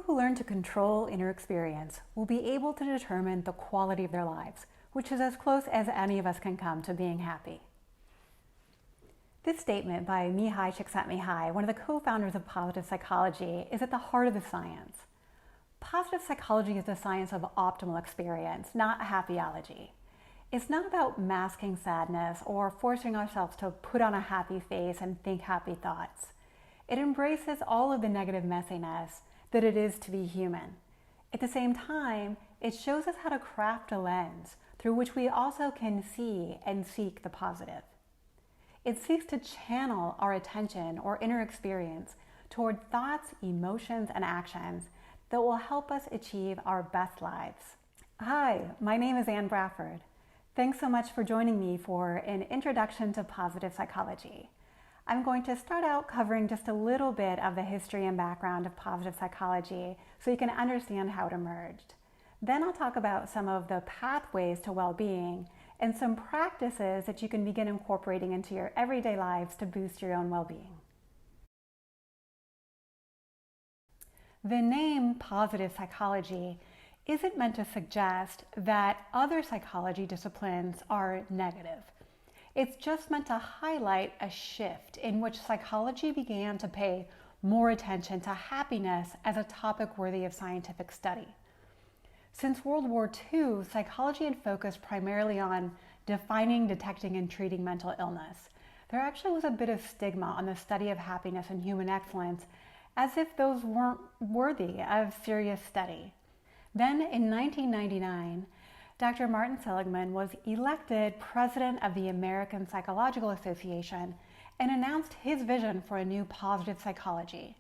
who learn to control inner experience will be able to determine the quality of their lives, which is as close as any of us can come to being happy. This statement by Mihaly Csikszentmihalyi, one of the co-founders of positive psychology, is at the heart of the science. Positive psychology is the science of optimal experience, not happyology. It's not about masking sadness or forcing ourselves to put on a happy face and think happy thoughts. It embraces all of the negative messiness that it is to be human. At the same time, it shows us how to craft a lens through which we also can see and seek the positive. It seeks to channel our attention or inner experience toward thoughts, emotions, and actions that will help us achieve our best lives. Hi, my name is Brafford. Thanks so much for joining me for an introduction to positive psychology. I'm going to start out covering just a little bit of the history and background of positive psychology so you can understand how it emerged. Then I'll talk about some of the pathways to well-being and some practices that you can begin incorporating into your everyday lives to boost your own well-being. The name positive psychology isn't meant to suggest that other psychology disciplines are negative. It's just meant to highlight a shift in which psychology began to pay more attention to happiness as a topic worthy of scientific study. Since World War II, psychology had focused primarily on defining, detecting, and treating mental illness. There actually was a bit of stigma on the study of happiness and human excellence, as if those weren't worthy of serious study. Then in 1999, Dr. Martin Seligman was elected president of the American Psychological Association and announced his vision for a new positive psychology.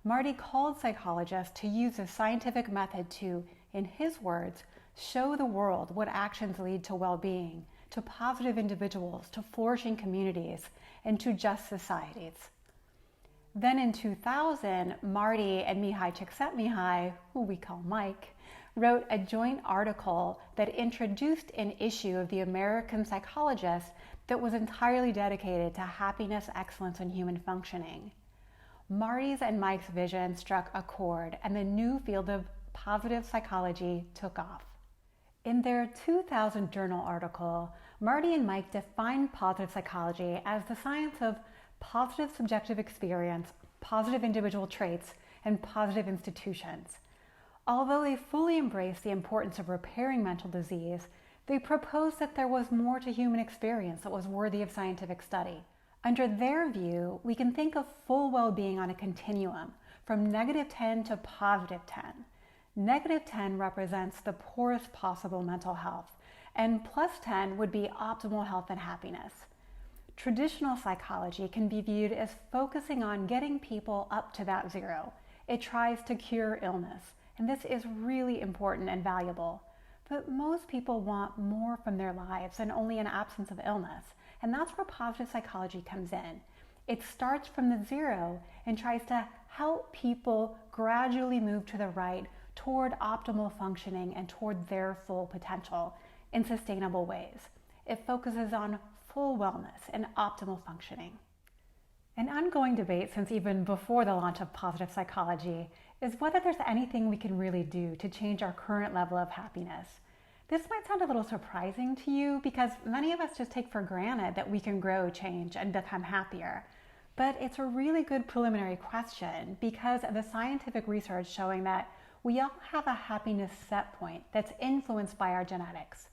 Marty called psychologists to use the scientific method to, in his words, show the world what actions lead to well-being, to positive individuals, to flourishing communities, and to just societies. Then in 2000, Marty and Mihaly Csikszentmihalyi, who we call Mike, wrote a joint article that introduced an issue of the American Psychologist that was entirely dedicated to happiness, excellence, and human functioning. Marty's and Mike's vision struck a chord, and the new field of positive psychology took off. In their 2000 journal article, Marty and Mike defined positive psychology as the science of positive subjective experience, positive individual traits, and positive institutions. Although they fully embraced the importance of repairing mental disease, they proposed that there was more to human experience that was worthy of scientific study. Under their view, we can think of full well-being on a continuum from -10 to +10. -10 represents the poorest possible mental health, and +10 would be optimal health and happiness. Traditional psychology can be viewed as focusing on getting people up to that zero. It tries to cure illness, and this is really important and valuable. But most people want more from their lives and only an absence of illness, and that's where positive psychology comes in. It starts from the zero and tries to help people gradually move to the right toward optimal functioning and toward their full potential in sustainable ways. It focuses on full wellness and optimal functioning. An ongoing debate since even before the launch of positive psychology is whether there's anything we can really do to change our current level of happiness. This might sound a little surprising to you because many of us just take for granted that we can grow, change, and become happier. But it's a really good preliminary question because of the scientific research showing that we all have a happiness set point that's influenced by our genetics.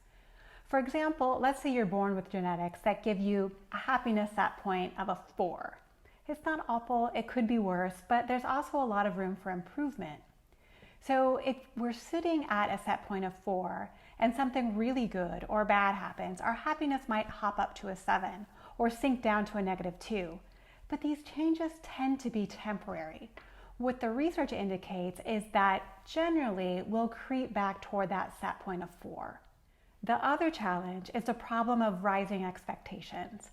For example, let's say you're born with genetics that give you a happiness set point of a 4. It's not awful, it could be worse, but there's also a lot of room for improvement. So if we're sitting at a set point of 4 and something really good or bad happens, our happiness might hop up to a 7 or sink down to a -2. But these changes tend to be temporary. What the research indicates is that generally we'll creep back toward that set point of 4. The other challenge is the problem of rising expectations.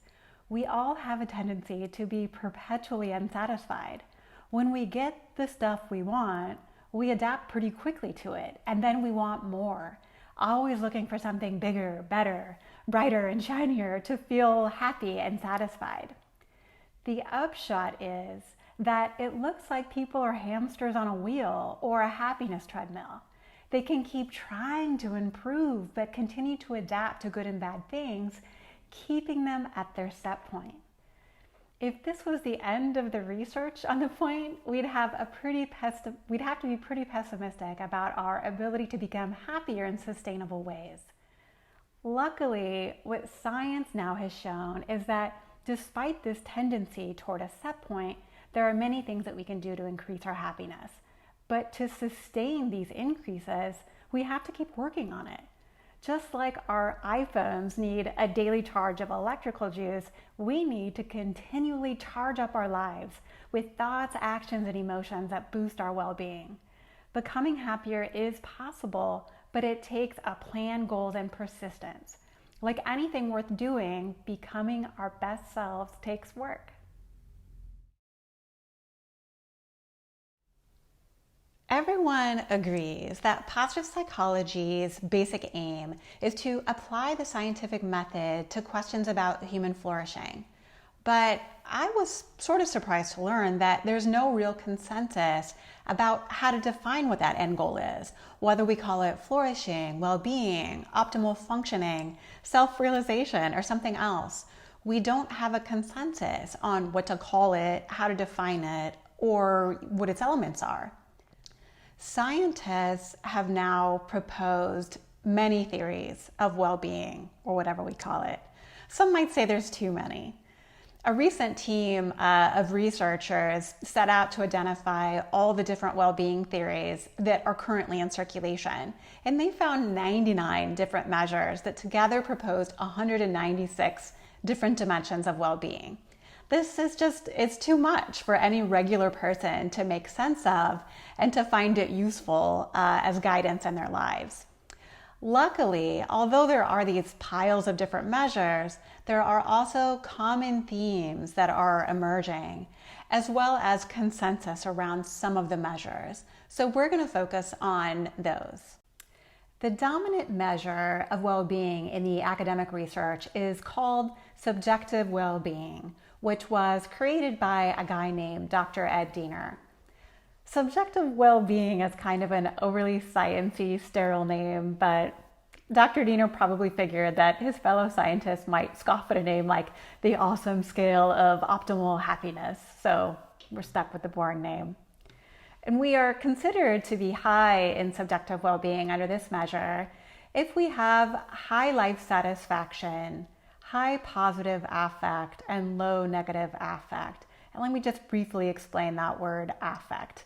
We all have a tendency to be perpetually unsatisfied. When we get the stuff we want, we adapt pretty quickly to it, and then we want more, always looking for something bigger, better, brighter, and shinier to feel happy and satisfied. The upshot is that it looks like people are hamsters on a wheel or a happiness treadmill. They can keep trying to improve, but continue to adapt to good and bad things, keeping them at their set point. If this was the end of the research on the point, we'd have to be pretty pessimistic about our ability to become happier in sustainable ways. Luckily, what science now has shown is that despite this tendency toward a set point, there are many things that we can do to increase our happiness. But to sustain these increases, we have to keep working on it. Just like our iPhones need a daily charge of electrical juice, we need to continually charge up our lives with thoughts, actions, and emotions that boost our well-being. Becoming happier is possible, but it takes a plan, goals, and persistence. Like anything worth doing, becoming our best selves takes work. Everyone agrees that positive psychology's basic aim is to apply the scientific method to questions about human flourishing. But I was sort of surprised to learn that there's no real consensus about how to define what that end goal is, whether we call it flourishing, well-being, optimal functioning, self-realization, or something else. We don't have a consensus on what to call it, how to define it, or what its elements are. Scientists have now proposed many theories of well-being, or whatever we call it. Some might say there's too many. A recent team of researchers set out to identify all the different well-being theories that are currently in circulation, and they found 99 different measures that together proposed 196 different dimensions of well-being. This is it's too much for any regular person to make sense of and to find it useful as guidance in their lives. Luckily, although there are these piles of different measures, there are also common themes that are emerging, as well as consensus around some of the measures. So we're going to focus on those. The dominant measure of well-being in the academic research is called subjective well-being, which was created by a guy named Dr. Ed Diener. Subjective well-being is kind of an overly sciencey, sterile name, but Dr. Diener probably figured that his fellow scientists might scoff at a name like the awesome scale of optimal happiness, so we're stuck with the boring name. And we are considered to be high in subjective well-being under this measure if we have high life satisfaction, high positive affect, and low negative affect. And let me just briefly explain that word affect.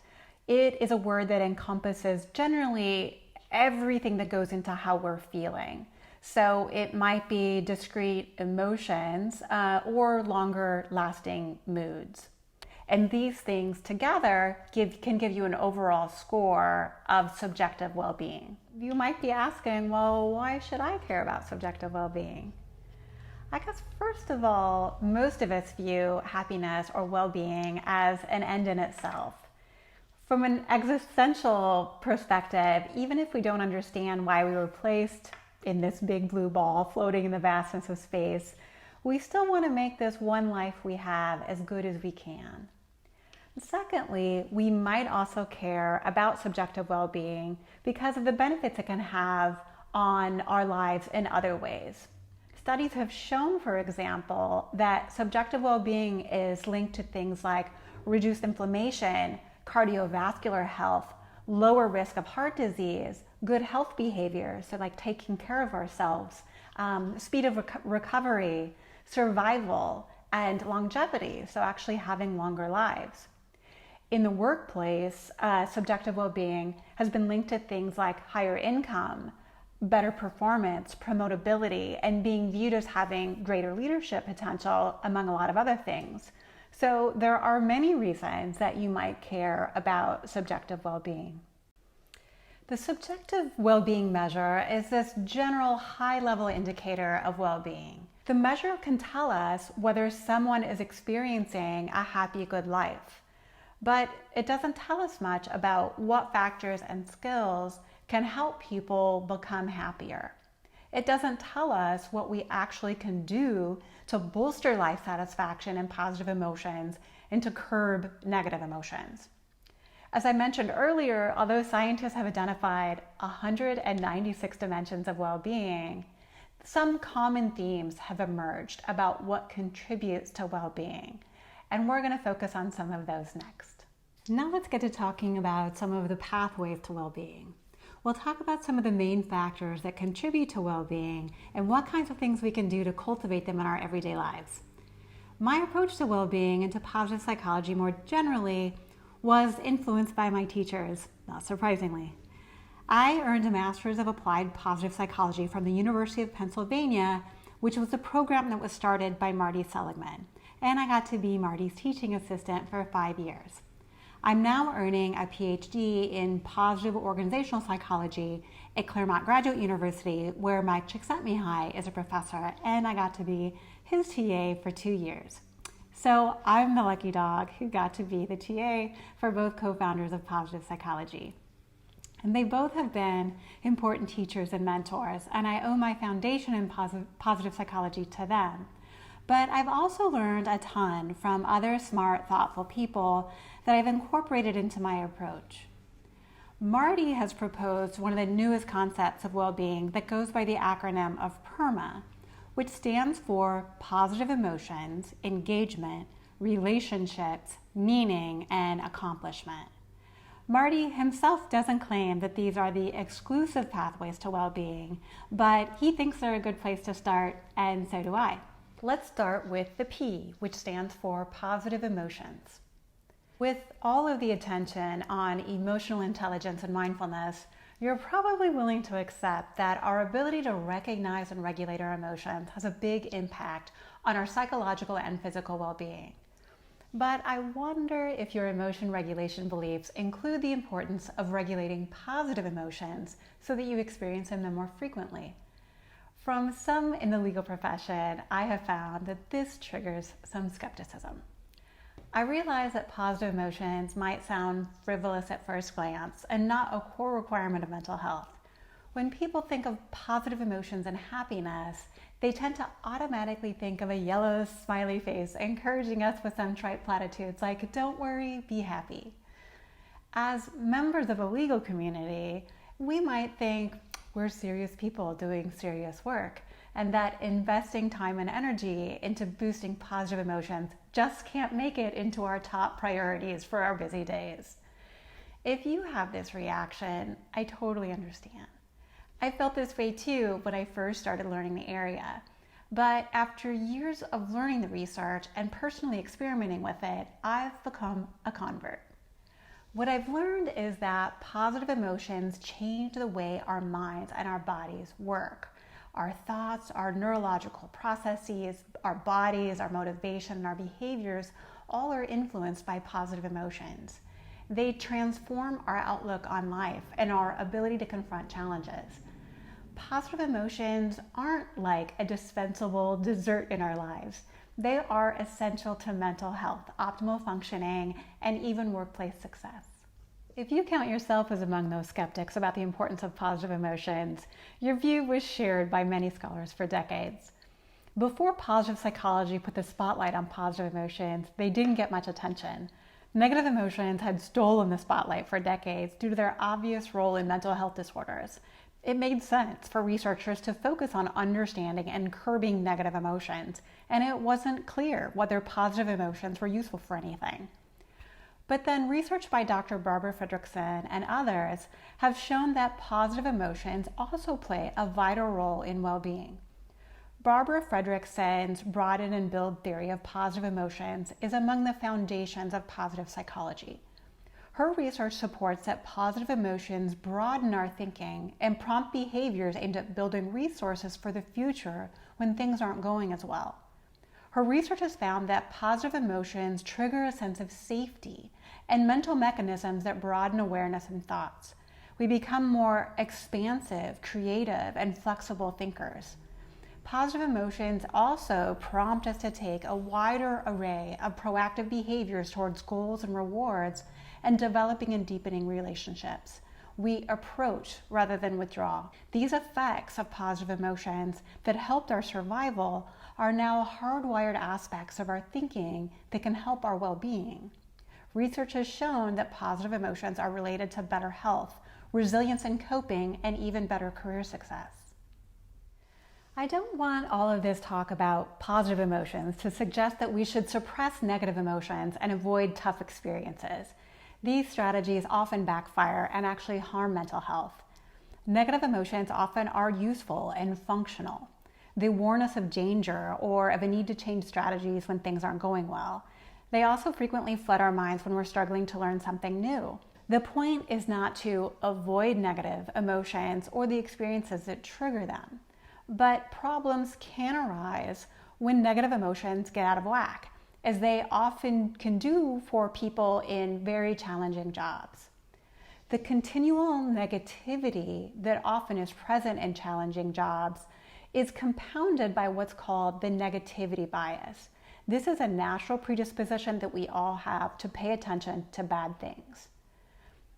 It is a word that encompasses generally everything that goes into how we're feeling. So it might be discrete emotions or longer lasting moods. And these things together can give you an overall score of subjective well-being. You might be asking, well, why should I care about subjective well-being? I guess first of all, most of us view happiness or well-being as an end in itself. From an existential perspective, even if we don't understand why we were placed in this big blue ball floating in the vastness of space, we still want to make this one life we have as good as we can. Secondly, we might also care about subjective well-being because of the benefits it can have on our lives in other ways. Studies have shown, for example, that subjective well-being is linked to things like reduced inflammation, cardiovascular health, lower risk of heart disease, good health behavior, so like taking care of ourselves, speed of recovery, survival, and longevity, so actually having longer lives. In the workplace, subjective well-being has been linked to things like higher income, better performance, promotability, and being viewed as having greater leadership potential, among a lot of other things. So there are many reasons that you might care about subjective well-being. The subjective well-being measure is this general high-level indicator of well-being. The measure can tell us whether someone is experiencing a happy, good life, but it doesn't tell us much about what factors and skills can help people become happier. It doesn't tell us what we actually can do to bolster life satisfaction and positive emotions and to curb negative emotions. As I mentioned earlier, although scientists have identified 196 dimensions of well-being, some common themes have emerged about what contributes to well-being, and we're going to focus on some of those next. Now let's get to talking about some of the pathways to well-being. We'll talk about some of the main factors that contribute to well-being and what kinds of things we can do to cultivate them in our everyday lives. My approach to well-being and to positive psychology more generally was influenced by my teachers, not surprisingly. I earned a Master's of Applied Positive Psychology from the University of Pennsylvania, which was a program that was started by Marty Seligman, and I got to be Marty's teaching assistant for 5 years. I'm now earning a PhD in positive organizational psychology at Claremont Graduate University, where Mihaly Csikszentmihalyi is a professor, and I got to be his TA for 2 years. So I'm the lucky dog who got to be the TA for both co-founders of positive psychology. And they both have been important teachers and mentors, and I owe my foundation in positive psychology to them. But I've also learned a ton from other smart, thoughtful people that I've incorporated into my approach. Marty has proposed one of the newest concepts of well-being that goes by the acronym of PERMA, which stands for positive emotions, engagement, relationships, meaning, and accomplishment. Marty himself doesn't claim that these are the exclusive pathways to well-being, but he thinks they're a good place to start, and so do I. Let's start with the P, which stands for positive emotions. With all of the attention on emotional intelligence and mindfulness, you're probably willing to accept that our ability to recognize and regulate our emotions has a big impact on our psychological and physical well-being. But I wonder if your emotion regulation beliefs include the importance of regulating positive emotions so that you experience them more frequently. From some in the legal profession, I have found that this triggers some skepticism. I realize that positive emotions might sound frivolous at first glance and not a core requirement of mental health. When people think of positive emotions and happiness, they tend to automatically think of a yellow smiley face encouraging us with some trite platitudes like, "Don't worry, be happy." As members of a legal community, we might think we're serious people doing serious work, and that investing time and energy into boosting positive emotions just can't make it into our top priorities for our busy days. If you have this reaction, I totally understand. I felt this way too when I first started learning the area. But after years of learning the research and personally experimenting with it, I've become a convert. What I've learned is that positive emotions change the way our minds and our bodies work. Our thoughts, our neurological processes, our bodies, our motivation, and our behaviors all are influenced by positive emotions. They transform our outlook on life and our ability to confront challenges. Positive emotions aren't like a dispensable dessert in our lives. They are essential to mental health, optimal functioning, and even workplace success. If you count yourself as among those skeptics about the importance of positive emotions, your view was shared by many scholars for decades. Before positive psychology put the spotlight on positive emotions, they didn't get much attention. Negative emotions had stolen the spotlight for decades due to their obvious role in mental health disorders. It made sense for researchers to focus on understanding and curbing negative emotions, and it wasn't clear whether positive emotions were useful for anything. But then research by Dr. Barbara Fredrickson and others have shown that positive emotions also play a vital role in well-being. Barbara Fredrickson's broaden and build theory of positive emotions is among the foundations of positive psychology. Her research supports that positive emotions broaden our thinking and prompt behaviors aimed at building resources for the future when things aren't going as well. Her research has found that positive emotions trigger a sense of safety and mental mechanisms that broaden awareness and thoughts. We become more expansive, creative, and flexible thinkers. Positive emotions also prompt us to take a wider array of proactive behaviors towards goals and rewards and developing and deepening relationships. We approach rather than withdraw. These effects of positive emotions that helped our survival are now hardwired aspects of our thinking that can help our well-being. Research has shown that positive emotions are related to better health, resilience in coping, and even better career success. I don't want all of this talk about positive emotions to suggest that we should suppress negative emotions and avoid tough experiences. These strategies often backfire and actually harm mental health. Negative emotions often are useful and functional. They warn us of danger or of a need to change strategies when things aren't going well. They also frequently flood our minds when we're struggling to learn something new. The point is not to avoid negative emotions or the experiences that trigger them. But problems can arise when negative emotions get out of whack, as they often can do for people in very challenging jobs. The continual negativity that often is present in challenging jobs is compounded by what's called the negativity bias. This is a natural predisposition that we all have to pay attention to bad things.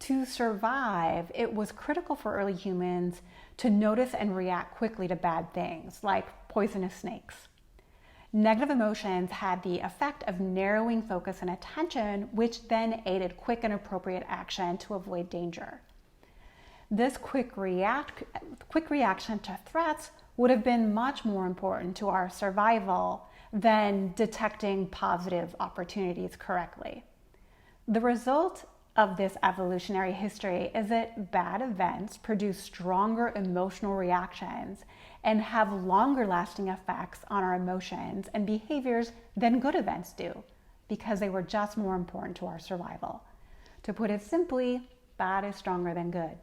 To survive, it was critical for early humans to notice and react quickly to bad things, like poisonous snakes. Negative emotions had the effect of narrowing focus and attention, which then aided quick and appropriate action to avoid danger. This quick reaction to threats would have been much more important to our survival than detecting positive opportunities correctly. The result of this evolutionary history is that bad events produce stronger emotional reactions and have longer lasting effects on our emotions and behaviors than good events do, because they were just more important to our survival. To put it simply, bad is stronger than good.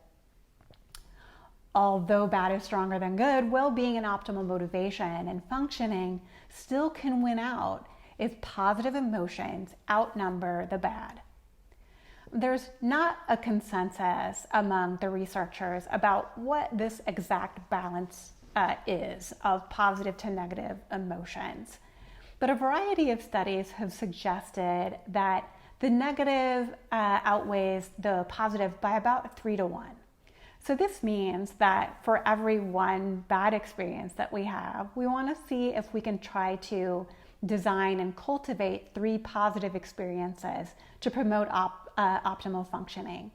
Although bad is stronger than good, well-being and optimal motivation and functioning still can win out if positive emotions outnumber the bad. There's not a consensus among the researchers about what this exact balance is of positive to negative emotions. But a variety of studies have suggested that the negative outweighs the positive by about 3-to-1. So this means that for every one bad experience that we have, we want to see if we can try to design and cultivate 3 positive experiences to promote optimal functioning.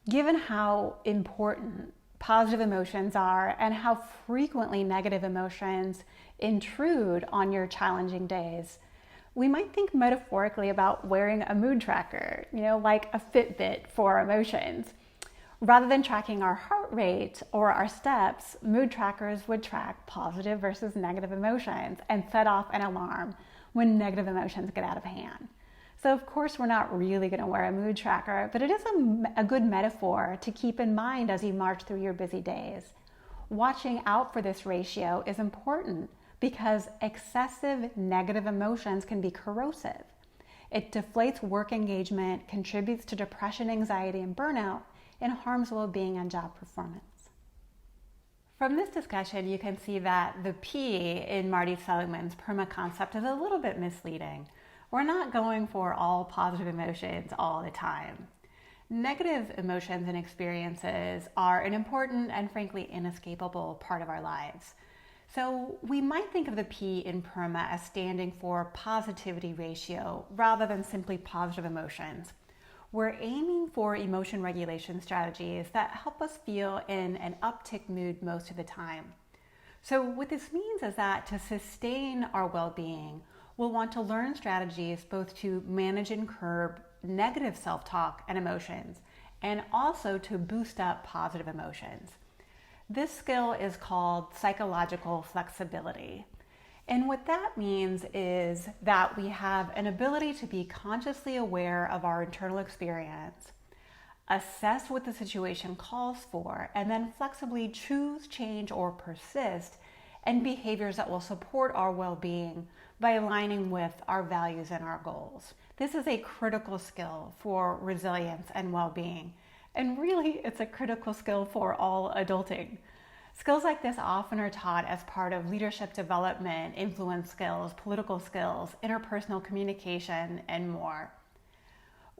Given how important positive emotions are and how frequently negative emotions intrude on your challenging days, we might think metaphorically about wearing a mood tracker, like a Fitbit for emotions. Rather than tracking our heart rate or our steps, mood trackers would track positive versus negative emotions and set off an alarm when negative emotions get out of hand. So of course we're not really going to wear a mood tracker, but it is a good metaphor to keep in mind as you march through your busy days. Watching out for this ratio is important because excessive negative emotions can be corrosive. It deflates work engagement, contributes to depression, anxiety, and burnout, and harms well-being and job performance. From this discussion, you can see that the P in Marty Seligman's PERMA concept is a little bit misleading. We're not going for all positive emotions all the time. Negative emotions and experiences are an important and frankly inescapable part of our lives. So we might think of the P in PERMA as standing for positivity ratio rather than simply positive emotions. We're aiming for emotion regulation strategies that help us feel in an uptick mood most of the time. So what this means is that to sustain our well-being, we'll want to learn strategies both to manage and curb negative self-talk and emotions, and also to boost up positive emotions. This skill is called psychological flexibility. And what that means is that we have an ability to be consciously aware of our internal experience, assess what the situation calls for, and then flexibly choose, change, or persist in behaviors that will support our well-being by aligning with our values and our goals. This is a critical skill for resilience and well-being. And really, it's a critical skill for all adulting. Skills like this often are taught as part of leadership development, influence skills, political skills, interpersonal communication, and more.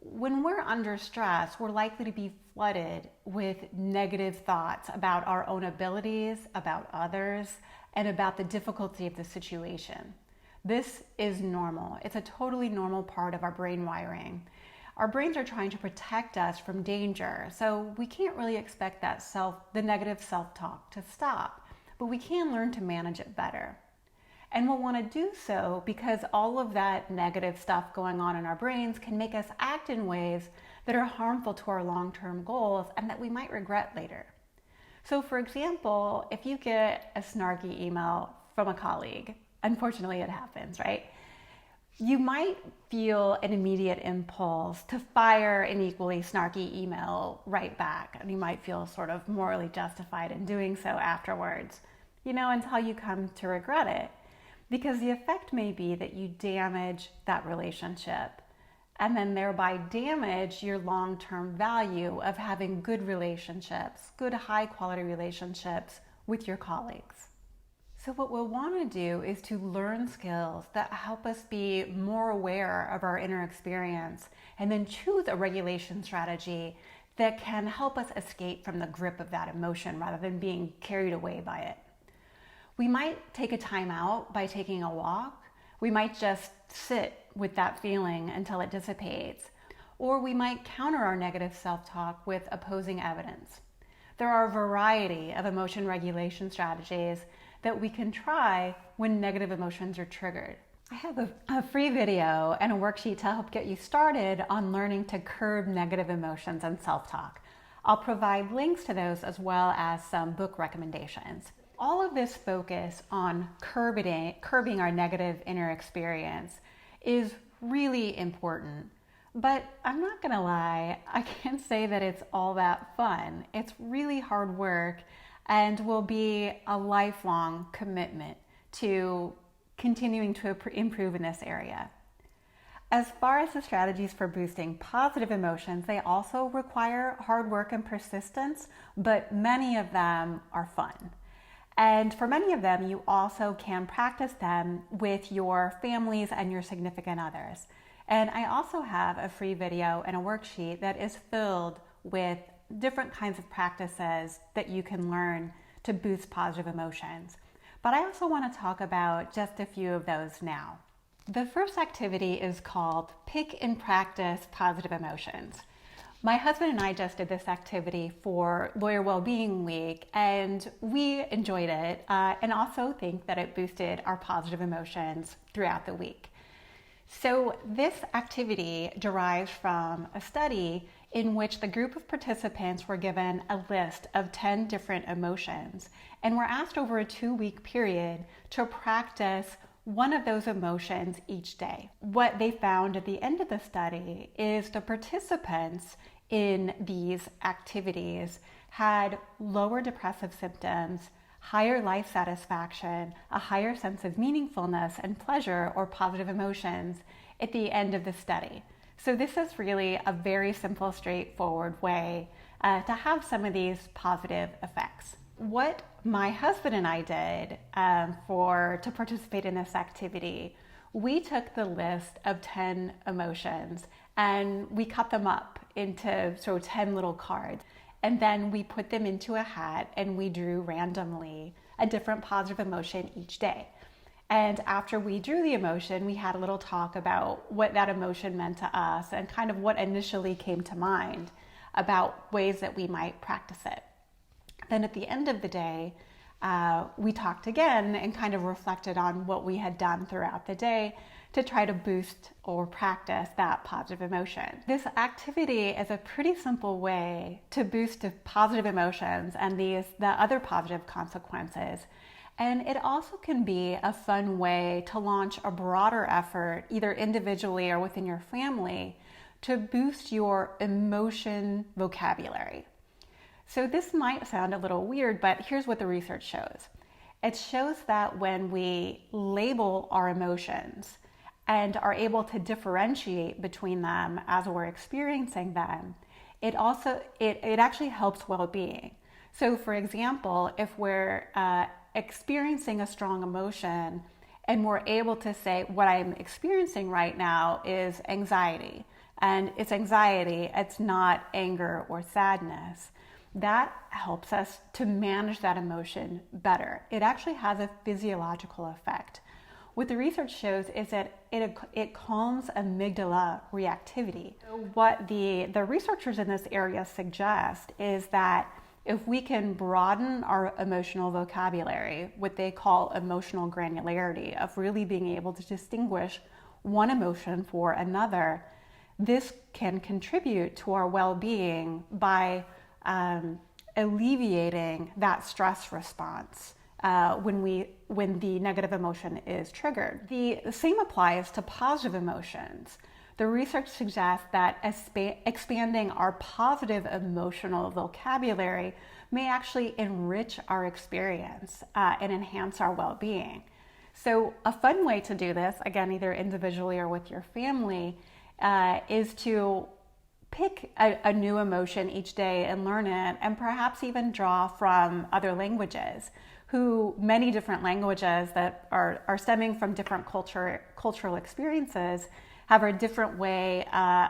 When we're under stress, we're likely to be flooded with negative thoughts about our own abilities, about others, and about the difficulty of the situation. This is normal. It's a totally normal part of our brain wiring. Our brains are trying to protect us from danger, so we can't really expect the negative self-talk to stop, but we can learn to manage it better. And we'll want to do so because all of that negative stuff going on in our brains can make us act in ways that are harmful to our long-term goals and that we might regret later. So for example, if you get a snarky email from a colleague, unfortunately it happens, right? You might feel an immediate impulse to fire an equally snarky email right back, and you might feel sort of morally justified in doing so afterwards, until you come to regret it. Because the effect may be that you damage that relationship and then thereby damage your long-term value of having good relationships, good high-quality relationships with your colleagues. So what we'll want to do is to learn skills that help us be more aware of our inner experience and then choose a regulation strategy that can help us escape from the grip of that emotion rather than being carried away by it. We might take a time out by taking a walk. We might just sit with that feeling until it dissipates. Or we might counter our negative self-talk with opposing evidence. There are a variety of emotion regulation strategies that we can try when negative emotions are triggered. I have a free video and a worksheet to help get you started on learning to curb negative emotions and self-talk. I'll provide links to those as well as some book recommendations. All of this focus on curbing our negative inner experience is really important. But I'm not gonna lie, I can't say that it's all that fun. It's really hard work and will be a lifelong commitment to continuing to improve in this area. As far as the strategies for boosting positive emotions, they also require hard work and persistence, but many of them are fun. And for many of them, you also can practice them with your families and your significant others. And I also have a free video and a worksheet that is filled with different kinds of practices that you can learn to boost positive emotions. But I also want to talk about just a few of those now. The first activity is called Pick and Practice Positive Emotions. My husband and I just did this activity for Lawyer Wellbeing Week, and we enjoyed it and also think that it boosted our positive emotions throughout the week. So this activity derives from a study in which the group of participants were given a list of 10 different emotions and were asked over a 2-week period to practice one of those emotions each day. What they found at the end of the study is the participants in these activities had lower depressive symptoms, higher life satisfaction, a higher sense of meaningfulness and pleasure or positive emotions at the end of the study. So this is really a very simple, straightforward way to have some of these positive effects. What my husband and I did to participate in this activity, we took the list of 10 emotions and we cut them up into 10 little cards. And then we put them into a hat and we drew randomly a different positive emotion each day. And after we drew the emotion, we had a little talk about what that emotion meant to us and kind of what initially came to mind about ways that we might practice it. Then at the end of the day, we talked again and kind of reflected on what we had done throughout the day to try to boost or practice that positive emotion. This activity is a pretty simple way to boost positive emotions and the other positive consequences. And it also can be a fun way to launch a broader effort, either individually or within your family, to boost your emotion vocabulary. So this might sound a little weird, but here's what the research shows. It shows that when we label our emotions and are able to differentiate between them as we're experiencing them, it actually helps well-being. So for example, if we're experiencing a strong emotion and we're able to say, what I'm experiencing right now is anxiety, and it's anxiety, it's not anger or sadness. That helps us to manage that emotion better. It actually has a physiological effect. What the research shows is that it calms amygdala reactivity. What the researchers in this area suggest is that if we can broaden our emotional vocabulary, what they call emotional granularity, of really being able to distinguish one emotion for another, this can contribute to our well-being by alleviating that stress response when the negative emotion is triggered. The same applies to positive emotions. The research suggests that expanding our positive emotional vocabulary may actually enrich our experience and enhance our well-being. So a fun way to do this, again, either individually or with your family, is to pick a new emotion each day and learn it, and perhaps even draw from other languages, many different languages that are stemming from different cultural experiences have a different way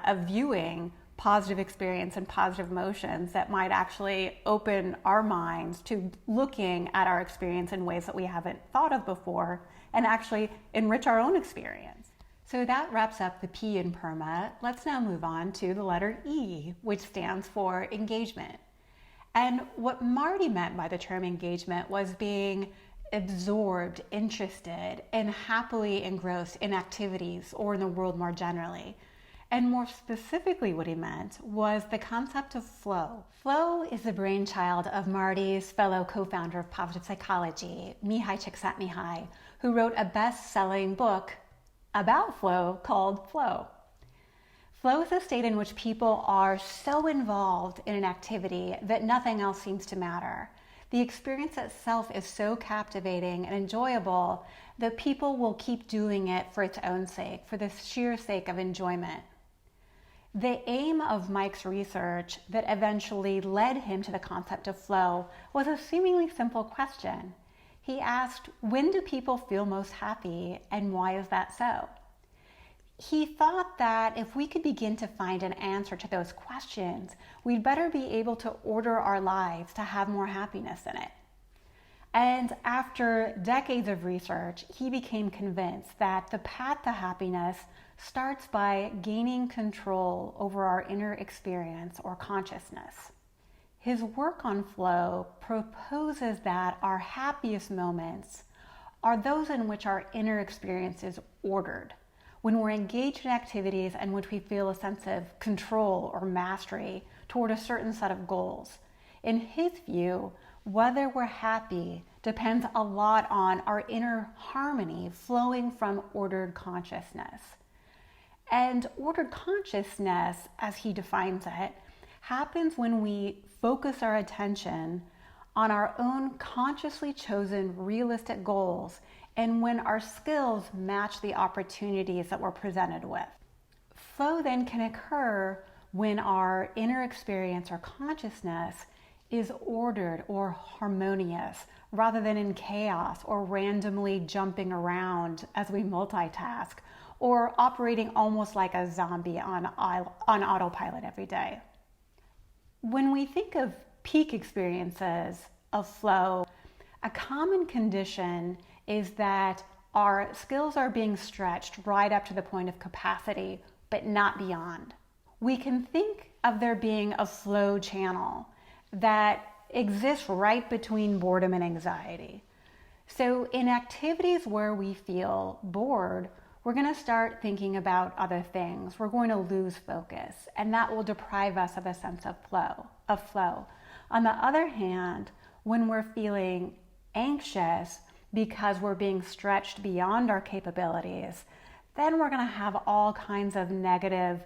of viewing positive experience and positive emotions that might actually open our minds to looking at our experience in ways that we haven't thought of before and actually enrich our own experience. So that wraps up the P in PERMA. Let's now move on to the letter E, which stands for engagement. And what Marty meant by the term engagement was being absorbed, interested, and happily engrossed in activities or in the world more generally. And more specifically, what he meant was the concept of flow. Flow is the brainchild of Marty's fellow co-founder of positive psychology, Mihaly Csikszentmihalyi, who wrote a best-selling book about flow called Flow. Flow is a state in which people are so involved in an activity that nothing else seems to matter. The experience itself is so captivating and enjoyable that people will keep doing it for its own sake, for the sheer sake of enjoyment. The aim of Mike's research that eventually led him to the concept of flow was a seemingly simple question. He asked, when do people feel most happy, and why is that so? He thought that if we could begin to find an answer to those questions, we'd better be able to order our lives to have more happiness in it. And after decades of research, he became convinced that the path to happiness starts by gaining control over our inner experience or consciousness. His work on flow proposes that our happiest moments are those in which our inner experience is ordered, when we're engaged in activities in which we feel a sense of control or mastery toward a certain set of goals. In his view, whether we're happy depends a lot on our inner harmony flowing from ordered consciousness. And ordered consciousness, as he defines it, happens when we focus our attention on our own consciously chosen realistic goals and when our skills match the opportunities that we're presented with. Flow then can occur when our inner experience or consciousness is ordered or harmonious rather than in chaos or randomly jumping around as we multitask or operating almost like a zombie on autopilot every day. When we think of peak experiences of flow, a common condition is that our skills are being stretched right up to the point of capacity, but not beyond. We can think of there being a flow channel that exists right between boredom and anxiety. So in activities where we feel bored, we're going to start thinking about other things. We're going to lose focus, and that will deprive us of a sense of flow. On the other hand, when we're feeling anxious because we're being stretched beyond our capabilities, then we're going to have all kinds of negative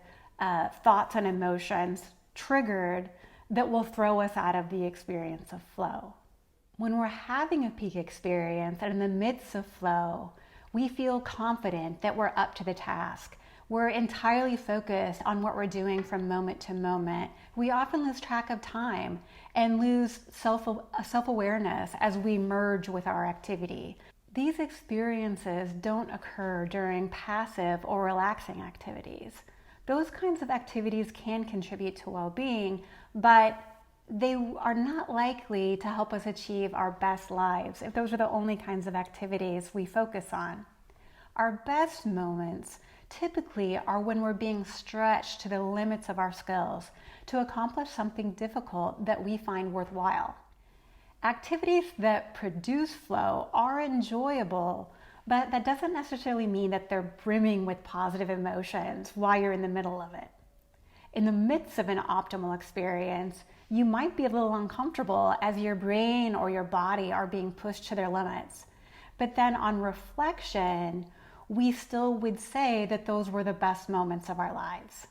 thoughts and emotions triggered that will throw us out of the experience of flow. When we're having a peak experience and in the midst of flow, we feel confident that we're up to the task. We're entirely focused on what we're doing from moment to moment. We often lose track of time and lose self-awareness as we merge with our activity. These experiences don't occur during passive or relaxing activities. Those kinds of activities can contribute to well-being, but they are not likely to help us achieve our best lives if those are the only kinds of activities we focus on. Our best moments typically are when we're being stretched to the limits of our skills to accomplish something difficult that we find worthwhile. Activities that produce flow are enjoyable, but that doesn't necessarily mean that they're brimming with positive emotions while you're in the middle of it. In the midst of an optimal experience, you might be a little uncomfortable as your brain or your body are being pushed to their limits. But then on reflection, we still would say that those were the best moments of our lives.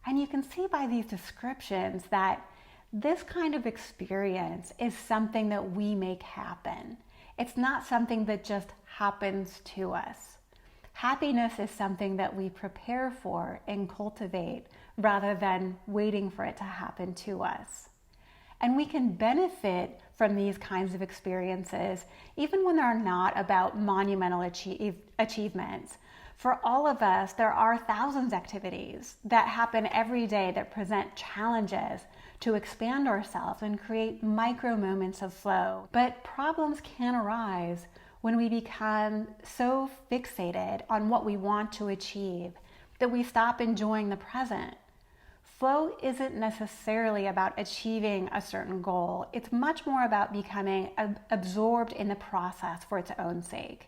And you can see by these descriptions that this kind of experience is something that we make happen. It's not something that just happens to us. Happiness is something that we prepare for and cultivate rather than waiting for it to happen to us. And we can benefit from these kinds of experiences even when they're not about monumental achievements. For all of us, there are thousands of activities that happen every day that present challenges to expand ourselves and create micro moments of flow. But problems can arise when we become so fixated on what we want to achieve that we stop enjoying the present. Flow isn't necessarily about achieving a certain goal. It's much more about becoming absorbed in the process for its own sake.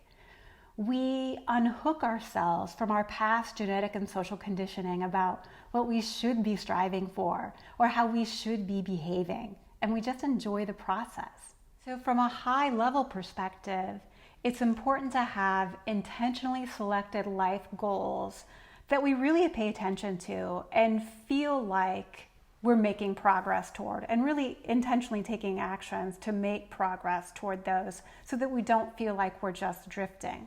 We unhook ourselves from our past genetic and social conditioning about what we should be striving for or how we should be behaving, and we just enjoy the process. So from a high level perspective, it's important to have intentionally selected life goals that we really pay attention to and feel like we're making progress toward, and really intentionally taking actions to make progress toward those so that we don't feel like we're just drifting.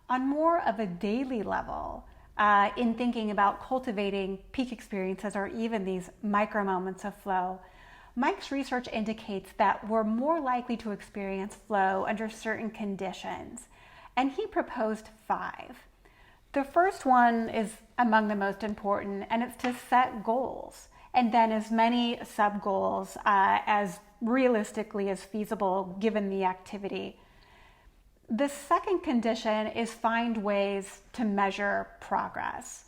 On more of a daily level, in thinking about cultivating peak experiences or even these micro moments of flow, Mike's research indicates that we're more likely to experience flow under certain conditions, and he proposed 5. The first one is among the most important, and it's to set goals, and then as many sub-goals as realistically as feasible given the activity. The second condition is find ways to measure progress.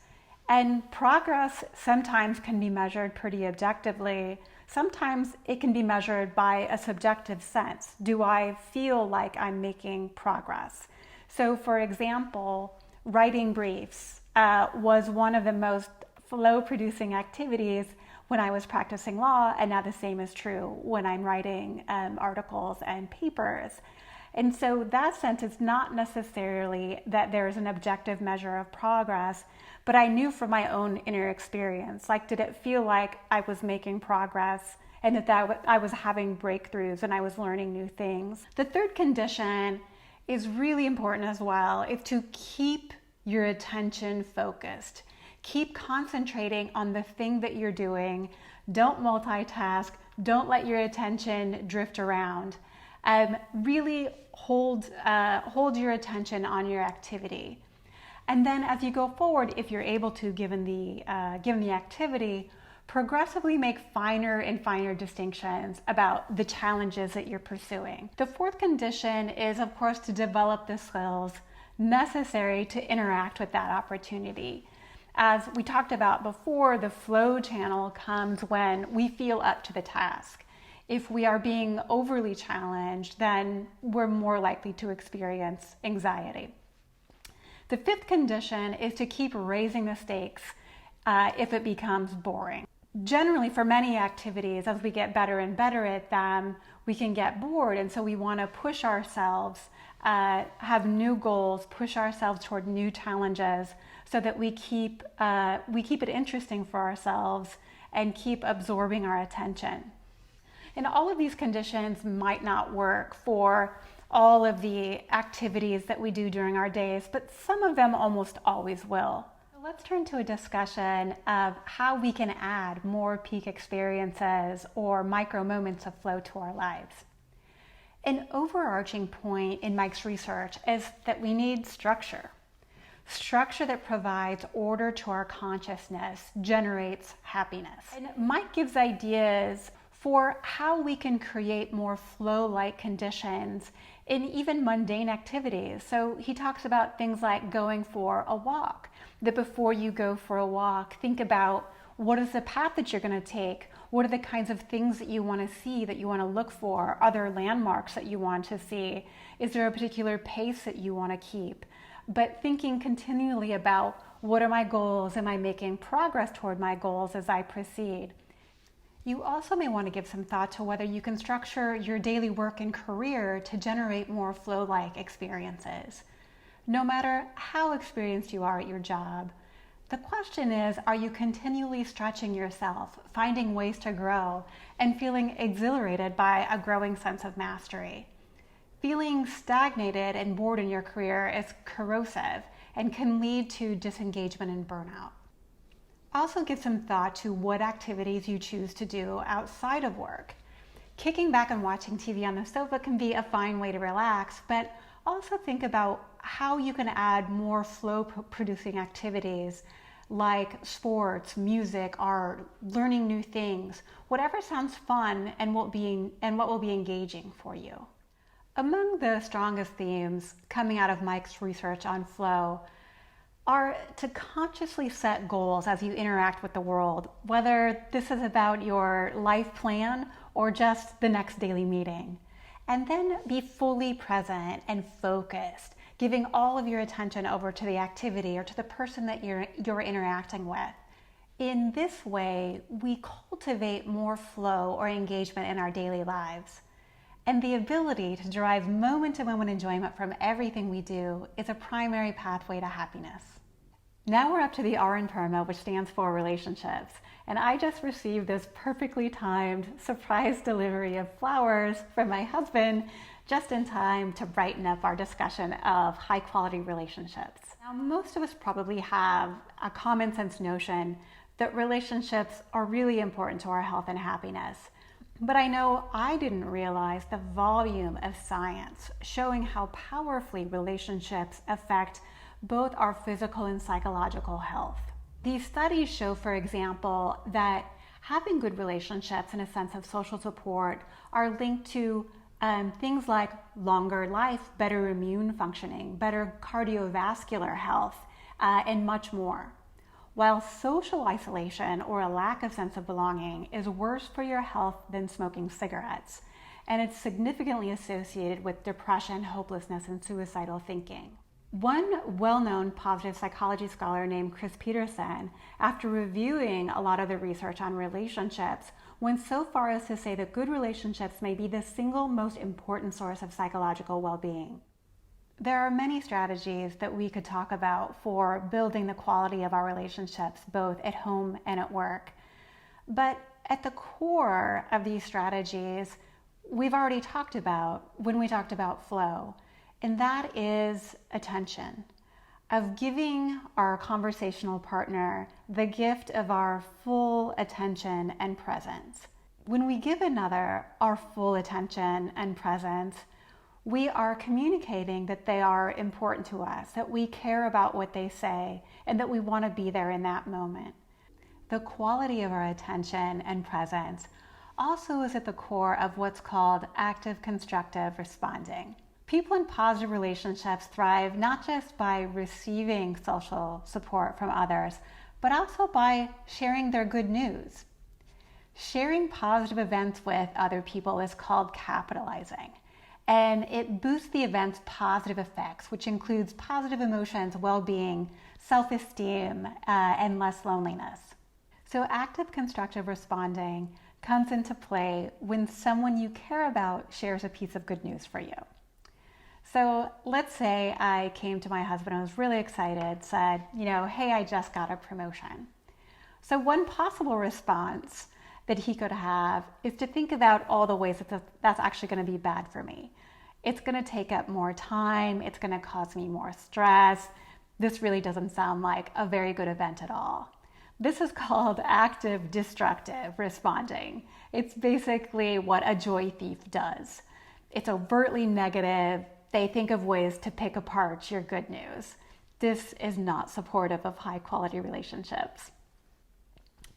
And progress sometimes can be measured pretty objectively. Sometimes it can be measured by a subjective sense. Do I feel like I'm making progress? So for example, writing briefs was one of the most flow-producing activities when I was practicing law, and now the same is true when I'm writing articles and papers. And so that sense, it's not necessarily that there's an objective measure of progress, but I knew from my own inner experience, like, did it feel like I was making progress and that I was having breakthroughs and I was learning new things? The third condition is really important as well. It's to keep your attention focused. Keep concentrating on the thing that you're doing. Don't multitask. Don't let your attention drift around. Really hold your attention on your activity. And then as you go forward, if you're able to, given the activity, progressively make finer and finer distinctions about the challenges that you're pursuing. The fourth condition is, of course, to develop the skills necessary to interact with that opportunity. As we talked about before, the flow channel comes when we feel up to the task. If we are being overly challenged, then we're more likely to experience anxiety. The fifth condition is to keep raising the stakes if it becomes boring. Generally, for many activities, as we get better and better at them, we can get bored, and so we want to push ourselves, have new goals, push ourselves toward new challenges so that we keep it interesting for ourselves and keep absorbing our attention. And all of these conditions might not work for all of the activities that we do during our days, but some of them almost always will. Let's turn to a discussion of how we can add more peak experiences or micro moments of flow to our lives. An overarching point in Mike's research is that we need structure. Structure that provides order to our consciousness generates happiness. And Mike gives ideas for how we can create more flow-like conditions in even mundane activities. So he talks about things like going for a walk, that before you go for a walk, think about what is the path that you're going to take? What are the kinds of things that you want to see, that you want to look for? Are there landmarks that you want to see? Is there a particular pace that you want to keep? But thinking continually about, what are my goals? Am I making progress toward my goals as I proceed? You also may want to give some thought to whether you can structure your daily work and career to generate more flow-like experiences. No matter how experienced you are at your job, the question is, are you continually stretching yourself, finding ways to grow, and feeling exhilarated by a growing sense of mastery? Feeling stagnated and bored in your career is corrosive and can lead to disengagement and burnout. Also give some thought to what activities you choose to do outside of work. Kicking back and watching TV on the sofa can be a fine way to relax, but also think about how you can add more flow-producing activities like sports, music, art, learning new things, whatever sounds fun and what will be engaging for you. Among the strongest themes coming out of Mike's research on flow are to consciously set goals as you interact with the world, whether this is about your life plan or just the next daily meeting. And then be fully present and focused, giving all of your attention over to the activity or to the person that you're interacting with. In this way, we cultivate more flow or engagement in our daily lives. And the ability to derive moment-to-moment enjoyment from everything we do is a primary pathway to happiness. Now we're up to the R in PERMA, which stands for relationships. And I just received this perfectly timed surprise delivery of flowers from my husband just in time to brighten up our discussion of high-quality relationships. Now, most of us probably have a common sense notion that relationships are really important to our health and happiness. But I know I didn't realize the volume of science showing how powerfully relationships affect both our physical and psychological health. These studies show, for example, that having good relationships and a sense of social support are linked to things like longer life, better immune functioning, better cardiovascular health, and much more. While social isolation or a lack of sense of belonging is worse for your health than smoking cigarettes, and it's significantly associated with depression, hopelessness, and suicidal thinking. One well-known positive psychology scholar named Chris Peterson, after reviewing a lot of the research on relationships, went so far as to say that good relationships may be the single most important source of psychological well-being. There are many strategies that we could talk about for building the quality of our relationships, both at home and at work. But at the core of these strategies, we've already talked about when we talked about flow, and that is attention, of giving our conversational partner the gift of our full attention and presence. When we give another our full attention and presence, we are communicating that they are important to us, that we care about what they say, and that we want to be there in that moment. The quality of our attention and presence also is at the core of what's called active constructive responding. People in positive relationships thrive not just by receiving social support from others, but also by sharing their good news. Sharing positive events with other people is called capitalizing, and it boosts the event's positive effects, which includes positive emotions, well-being, self-esteem, and less loneliness. So active constructive responding comes into play when someone you care about shares a piece of good news for you. So let's say I came to my husband, I was really excited, said, hey, I just got a promotion. So one possible response that he could have is to think about all the ways that that's actually going to be bad for me. It's going to take up more time. It's going to cause me more stress. This really doesn't sound like a very good event at all. This is called active destructive responding. It's basically what a joy thief does. It's overtly negative. They think of ways to pick apart your good news. This is not supportive of high quality relationships.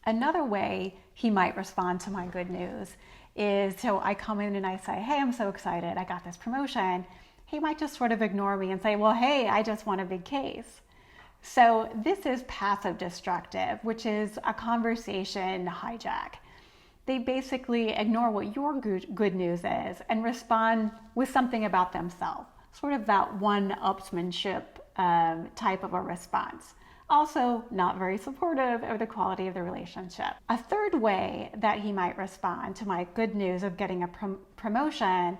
Another way he might respond to my good news is, so I come in and I say, hey, I'm so excited, I got this promotion. He might just sort of ignore me and say, well, hey, I just won a big case. So this is passive destructive, which is a conversation hijack. They basically ignore what your good news is and respond with something about themselves, sort of that one-upsmanship type of a response. Also not very supportive of the quality of the relationship. A third way that he might respond to my good news of getting a promotion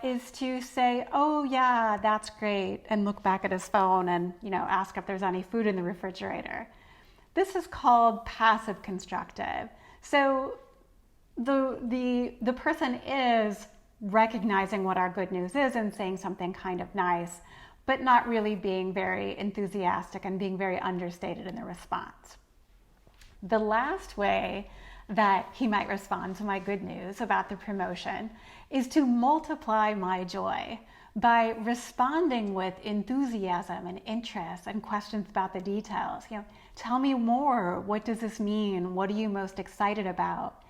is to say, oh yeah, that's great, and look back at his phone and ask if there's any food in the refrigerator. This is called passive constructive. So the person is recognizing what our good news is and saying something kind of nice, but not really being very enthusiastic and being very understated in the response. The last way that he might respond to my good news about the promotion is to multiply my joy by responding with enthusiasm and interest and questions about the details. Tell me more. What does this mean? What are you most excited about?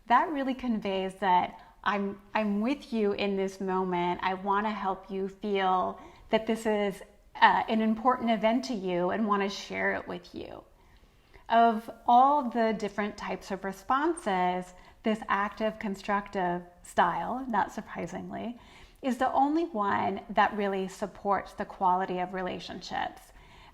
That really conveys that I'm with you in this moment. I want to help you feel that this is an important event to you and want to share it with you. Of all the different types of responses, this active constructive style, not surprisingly, is the only one that really supports the quality of relationships.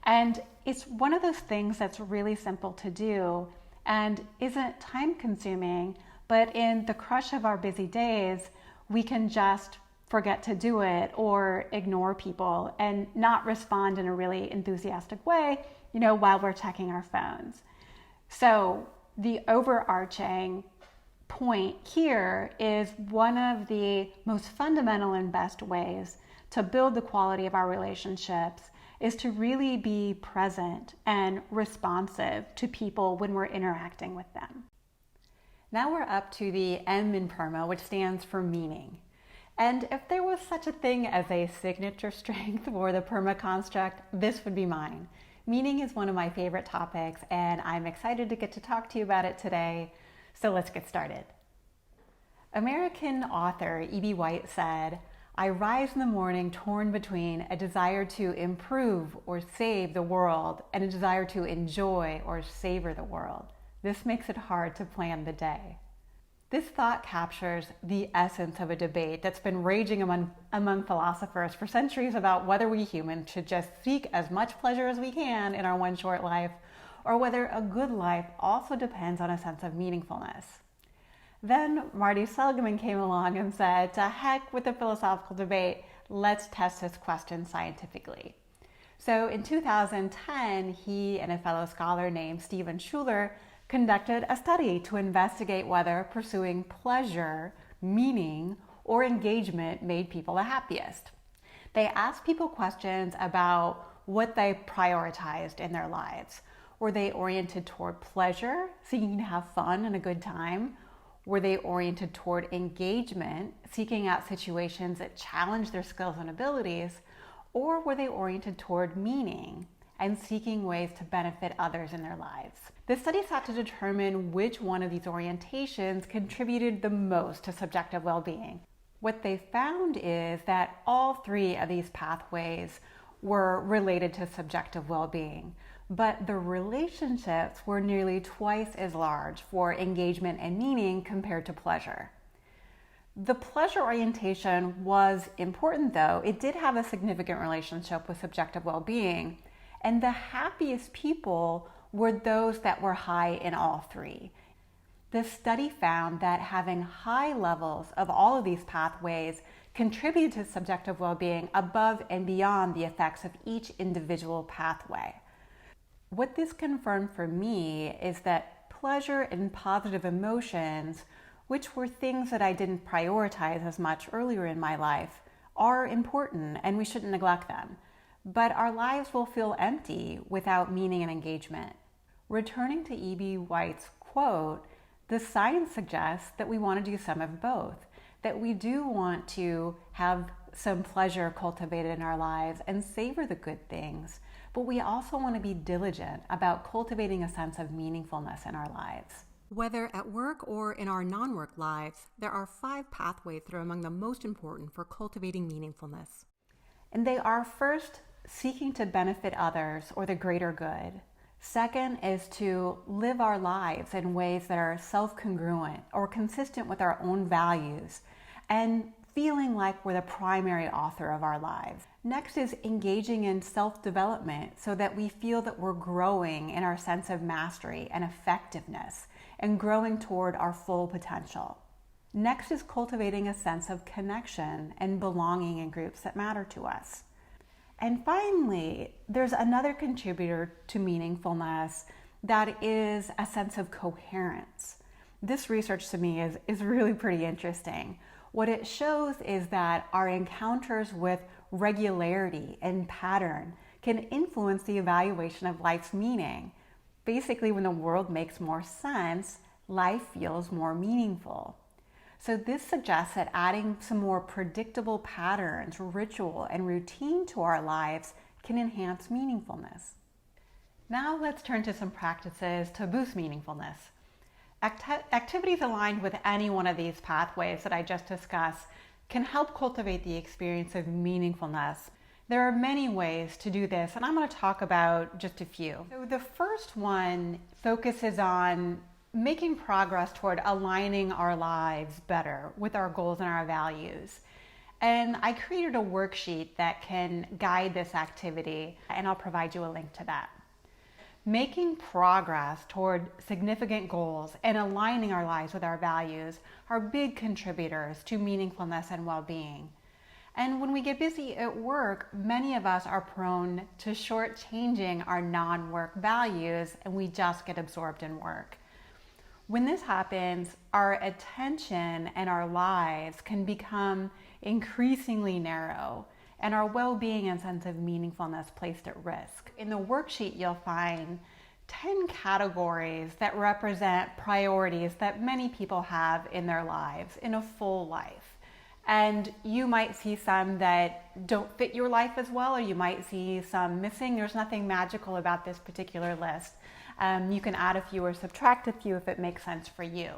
And it's one of those things that's really simple to do and isn't time consuming, but in the crush of our busy days, we can just forget to do it or ignore people and not respond in a really enthusiastic way, while we're checking our phones. So the overarching point here is one of the most fundamental and best ways to build the quality of our relationships is to really be present and responsive to people when we're interacting with them. Now we're up to the M in PERMA, which stands for meaning. And if there was such a thing as a signature strength for the PERMA construct, this would be mine. Meaning is one of my favorite topics, and I'm excited to get to talk to you about it today. So let's get started. American author E.B. White said, I rise in the morning torn between a desire to improve or save the world and a desire to enjoy or savor the world. This makes it hard to plan the day. This thought captures the essence of a debate that's been raging among philosophers for centuries about whether we humans should just seek as much pleasure as we can in our one short life, or whether a good life also depends on a sense of meaningfulness. Then Marty Seligman came along and said, to heck with the philosophical debate, let's test this question scientifically. So in 2010, he and a fellow scholar named Stephen Schuler conducted a study to investigate whether pursuing pleasure, meaning, or engagement made people the happiest. They asked people questions about what they prioritized in their lives. Were they oriented toward pleasure, seeking to have fun and a good time? Were they oriented toward engagement, seeking out situations that challenge their skills and abilities? Or were they oriented toward meaning and seeking ways to benefit others in their lives? This study sought to determine which one of these orientations contributed the most to subjective well-being. What they found is that all three of these pathways were related to subjective well-being, but the relationships were nearly twice as large for engagement and meaning compared to pleasure. The pleasure orientation was important, though. It did have a significant relationship with subjective well-being, and the happiest people were those that were high in all three. The study found that having high levels of all of these pathways contributed to subjective well-being above and beyond the effects of each individual pathway. What this confirmed for me is that pleasure and positive emotions, which were things that I didn't prioritize as much earlier in my life, are important and we shouldn't neglect them. But our lives will feel empty without meaning and engagement. Returning to E.B. White's quote, the science suggests that we want to do some of both, that we do want to have some pleasure cultivated in our lives and savor the good things, but we also want to be diligent about cultivating a sense of meaningfulness in our lives. Whether at work or in our non-work lives, there are 5 pathways that are among the most important for cultivating meaningfulness. And they are: first, seeking to benefit others or the greater good. Second is to live our lives in ways that are self-congruent or consistent with our own values and feeling like we're the primary author of our lives. Next is engaging in self-development so that we feel that we're growing in our sense of mastery and effectiveness and growing toward our full potential. Next is cultivating a sense of connection and belonging in groups that matter to us. And finally, there's another contributor to meaningfulness that is a sense of coherence. This research to me is really pretty interesting. What it shows is that our encounters with regularity and pattern can influence the evaluation of life's meaning. Basically, when the world makes more sense, life feels more meaningful. So this suggests that adding some more predictable patterns, ritual, and routine to our lives can enhance meaningfulness. Now let's turn to some practices to boost meaningfulness. Activities aligned with any one of these pathways that I just discussed can help cultivate the experience of meaningfulness. There are many ways to do this, and I'm going to talk about just a few. So the first one focuses on making progress toward aligning our lives better with our goals and our values. And I created a worksheet that can guide this activity, and I'll provide you a link to that. Making progress toward significant goals and aligning our lives with our values are big contributors to meaningfulness and well-being. And when we get busy at work, many of us are prone to shortchanging our non-work values, and we just get absorbed in work. When this happens, our attention and our lives can become increasingly narrow, and our well-being and sense of meaningfulness placed at risk. In the worksheet, you'll find 10 categories that represent priorities that many people have in their lives, in a full life. And you might see some that don't fit your life as well, or you might see some missing. There's nothing magical about this particular list. You can add a few or subtract a few if it makes sense for you.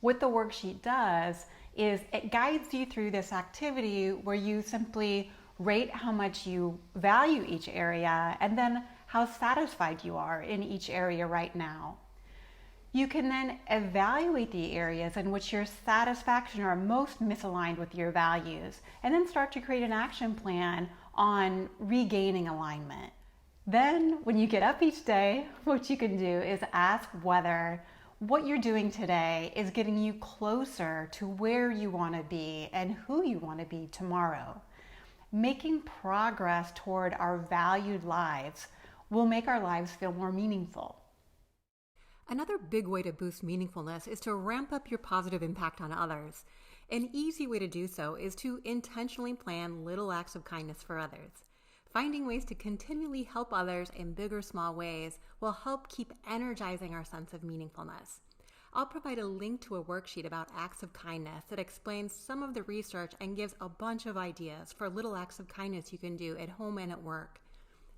What the worksheet does is it guides you through this activity where you simply rate how much you value each area and then how satisfied you are in each area right now. You can then evaluate the areas in which your satisfaction are most misaligned with your values and then start to create an action plan on regaining alignment. Then, when you get up each day, what you can do is ask whether what you're doing today is getting you closer to where you want to be and who you want to be tomorrow. Making progress toward our valued lives will make our lives feel more meaningful. Another big way to boost meaningfulness is to ramp up your positive impact on others. An easy way to do so is to intentionally plan little acts of kindness for others. Finding ways to continually help others in big or small ways will help keep energizing our sense of meaningfulness. I'll provide a link to a worksheet about acts of kindness that explains some of the research and gives a bunch of ideas for little acts of kindness you can do at home and at work.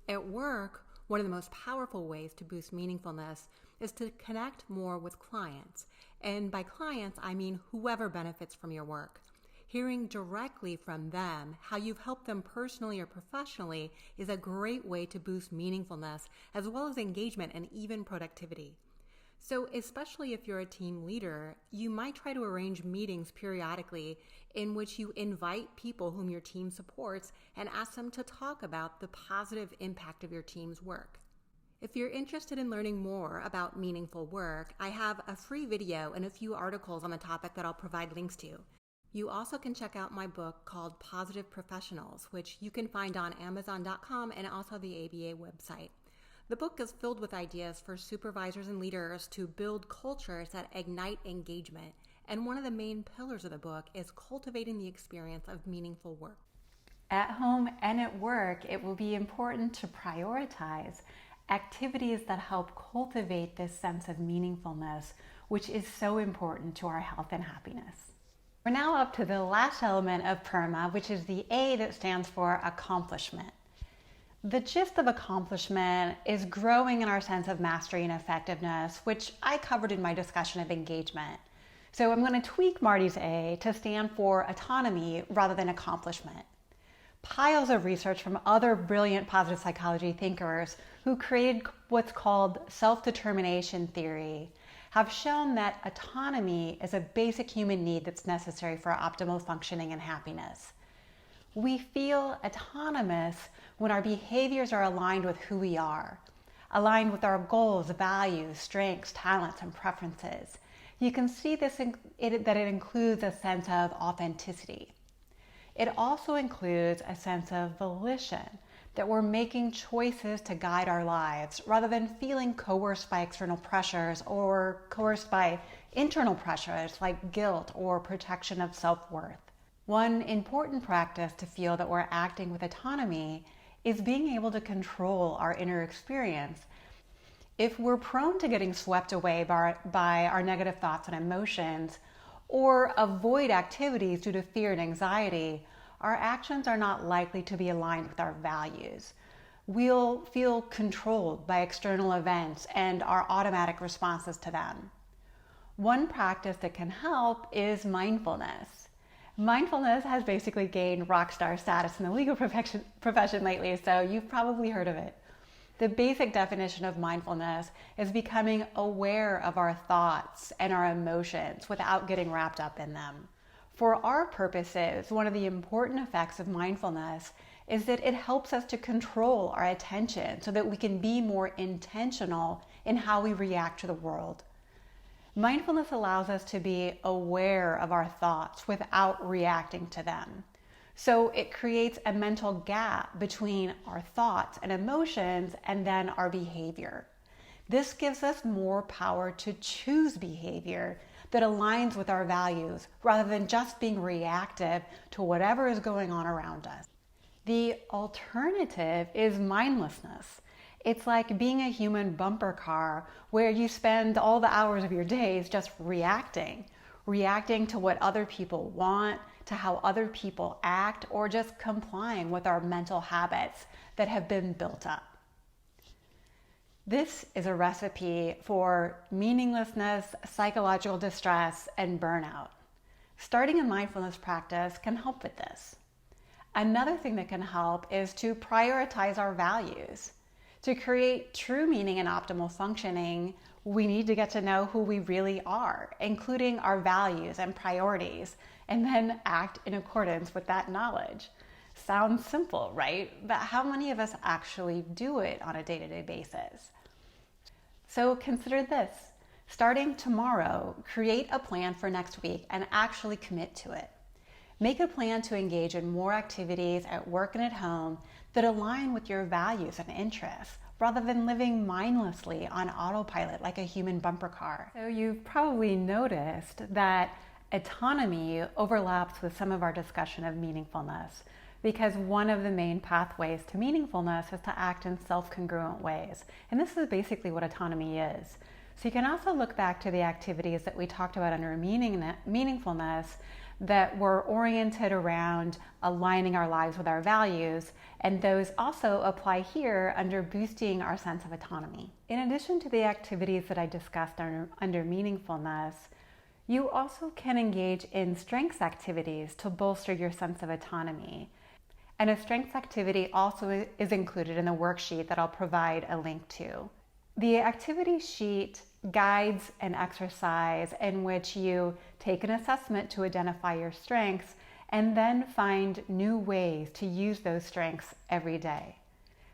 At work, one of the most powerful ways to boost meaningfulness is to connect more with clients. And by clients, I mean whoever benefits from your work. Hearing directly from them how you've helped them personally or professionally is a great way to boost meaningfulness as well as engagement and even productivity. So especially if you're a team leader, you might try to arrange meetings periodically in which you invite people whom your team supports and ask them to talk about the positive impact of your team's work. If you're interested in learning more about meaningful work, I have a free video and a few articles on the topic that I'll provide links to. You also can check out my book called Positive Professionals, which you can find on Amazon.com and also the ABA website. The book is filled with ideas for supervisors and leaders to build cultures that ignite engagement, and one of the main pillars of the book is cultivating the experience of meaningful work. At home and at work, it will be important to prioritize activities that help cultivate this sense of meaningfulness, which is so important to our health and happiness. We're now up to the last element of PERMA, which is the A that stands for accomplishment. The gist of accomplishment is growing in our sense of mastery and effectiveness, which I covered in my discussion of engagement. So I'm going to tweak Marty's A to stand for autonomy rather than accomplishment. Piles of research from other brilliant positive psychology thinkers who created what's called self-determination theory have shown that autonomy is a basic human need that's necessary for optimal functioning and happiness. We feel autonomous when our behaviors are aligned with who we are, aligned with our goals, values, strengths, talents, and preferences. You can see this that it includes a sense of authenticity. It also includes a sense of volition, that we're making choices to guide our lives rather than feeling coerced by external pressures or coerced by internal pressures like guilt or protection of self-worth. One important practice to feel that we're acting with autonomy is being able to control our inner experience. If we're prone to getting swept away by our negative thoughts and emotions, or avoid activities due to fear and anxiety, our actions are not likely to be aligned with our values. We'll feel controlled by external events and our automatic responses to them. One practice that can help is mindfulness. Mindfulness has basically gained rock star status in the legal profession lately, so you've probably heard of it. The basic definition of mindfulness is becoming aware of our thoughts and our emotions without getting wrapped up in them. For our purposes, one of the important effects of mindfulness is that it helps us to control our attention so that we can be more intentional in how we react to the world. Mindfulness allows us to be aware of our thoughts without reacting to them. So it creates a mental gap between our thoughts and emotions and then our behavior. This gives us more power to choose behavior that aligns with our values rather than just being reactive to whatever is going on around us. The alternative is mindlessness. It's like being a human bumper car where you spend all the hours of your days just reacting to what other people want, to how other people act, or just complying with our mental habits that have been built up. This is a recipe for meaninglessness, psychological distress, and burnout. Starting a mindfulness practice can help with this. Another thing that can help is to prioritize our values. To create true meaning and optimal functioning, we need to get to know who we really are, including our values and priorities, and then act in accordance with that knowledge. Sounds simple, right? But how many of us actually do it on a day-to-day basis? So consider this. Starting tomorrow, create a plan for next week and actually commit to it. Make a plan to engage in more activities at work and at home that align with your values and interests, rather than living mindlessly on autopilot like a human bumper car. So you've probably noticed that autonomy overlaps with some of our discussion of meaningfulness, because one of the main pathways to meaningfulness is to act in self-congruent ways. And this is basically what autonomy is. So you can also look back to the activities that we talked about under meaningfulness that were oriented around aligning our lives with our values, and those also apply here under boosting our sense of autonomy. In addition to the activities that I discussed under meaningfulness, you also can engage in strengths activities to bolster your sense of autonomy. And a strengths activity also is included in the worksheet that I'll provide a link to. The activity sheet guides an exercise in which you take an assessment to identify your strengths and then find new ways to use those strengths every day.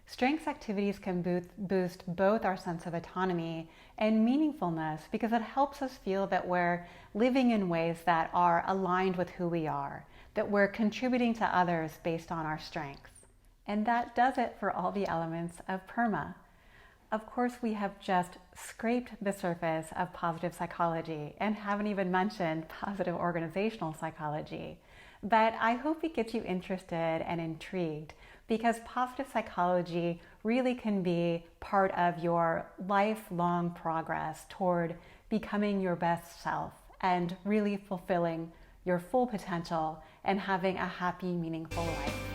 Strengths activities can boost both our sense of autonomy and meaningfulness because it helps us feel that we're living in ways that are aligned with who we are, that we're contributing to others based on our strengths. And that does it for all the elements of PERMA. Of course, we have just scraped the surface of positive psychology and haven't even mentioned positive organizational psychology. But I hope it gets you interested and intrigued, because positive psychology really can be part of your lifelong progress toward becoming your best self and really fulfilling your full potential and having a happy, meaningful life.